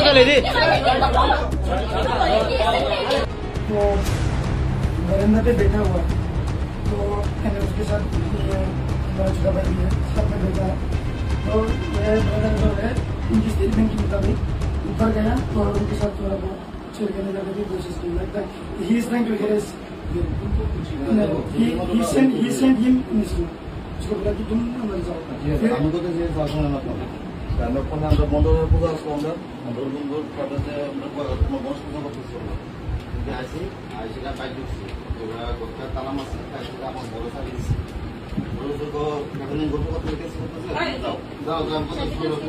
तो ले दी। तो बरंदा पे बैठा हुआ तो मैंने उसके साथ मेरा छोटा भाई भी है, साथ में बैठा है। तो मेरे ब्रदर जो है उनकी स्टेटमेंट के मुताबिक ऊपर गया और उनके साथ थोड़ा बहुत छेड़ करने जाने की कोशिश की। He is trying to harass him. He sent him in Islam. उसको बोला कि तुम मर जाओ। हमको तो ये शासन है ना আমরা কোন আমরা মন্ডলের পূজা আসলো আমরা দুর্গন্ধ কাটাতে আমরা বংশ পূজা করতেছি যে আইসিটা বাইক দিচ্ছি ওরা গোটা তালাম আছে আইসিটা আমার বড় সারি দিচ্ছি বড় তো এখানে গল্প করতে গেছি যাও যাও গ্রাম কথা শুরু করতে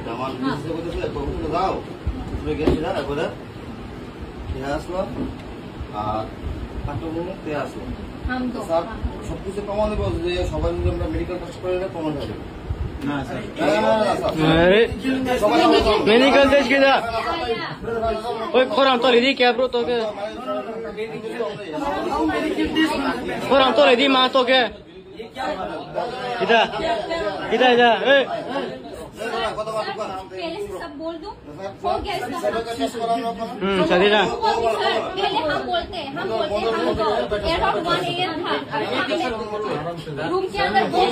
তো আমার নিচে বলতেছে কখন যাও তুমি গেছি না একবারে কে আসলো আর আটমুখ তে আসলো हम तो সবকিছু প্রমাণ দেবো যে সবাই মিলে আমরা মেডিকেল টেস্ট করে প্রমাণ হবে मेडिकल टेस्ट किया ओए खोराम तो लेदी क्या ब्रो तो के खोराम तो लेदी मां तो के इधर इधर इधर ए पहले से सब बोल दूं हो गया इसका चलिए ना पहले हम बोलते हम अराउंड 1 AM था रूम के अंदर नहीं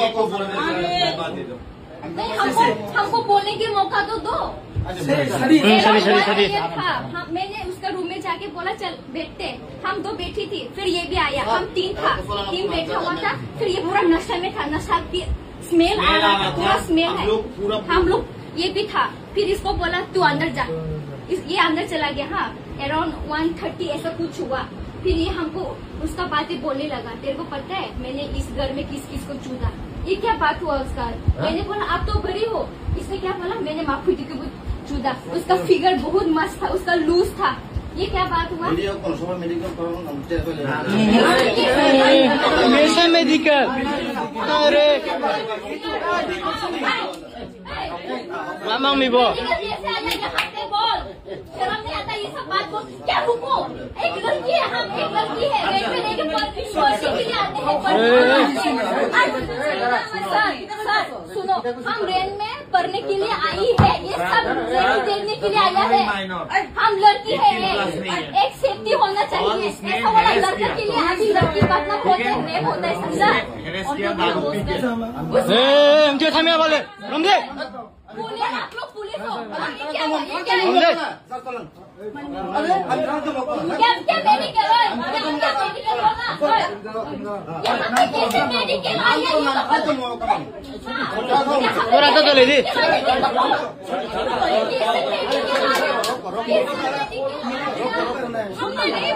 हमको बोलने के मौका तो दो। मैंने उसका रूम में जाके बोला चल बैठते, हम दो बैठी थी, फिर ये भी आया, हम तीन बैठा हुआ था, फिर ये पूरा नशा में था, नशा की स्मेल आ रहा था, पूरा स्मेल है, हम लोग ये भी था, फिर इसको बोला तू अंदर जा, ये अंदर चला गया। हाँ अराउंड 1:30 ऐसा कुछ हुआ, फिर ये हमको उसका बातें बोलने लगा, तेरे को पता है मैंने इस घर में किस किस को चूदा, ये क्या बात हुआ उसका। मैंने बोला आप तो बड़ी हो, इसने क्या बोला मैंने माफी को चूदा, उसका फिगर बहुत मस्त था, उसका लूज था, ये क्या बात हुआ। मेडिकल अरे मामा मी बो बोल शर्म नहीं आता ये सब बात बोल, क्या रुको एक लड़की है, हम एक लड़की है रेट में लेके पढ़ने के लिए आते हैं सर सुनो हम रेंट में पढ़ने के लिए आई है, ये सब देखने के लिए आया है, हम लड़की है, एक सेफ्टी होना चाहिए, ऐसा वाला लड़के के लिए अभी लड़की का अपना होता है रेप होता है समझा। मुझे थमिया बोले समझे पुलिस आप लोग पुलिस हो, क्या समझे क्या मेडिकल है, क्या मेडिकल होगा मेडिकल आया पूरा तो ले दी। हम नहीं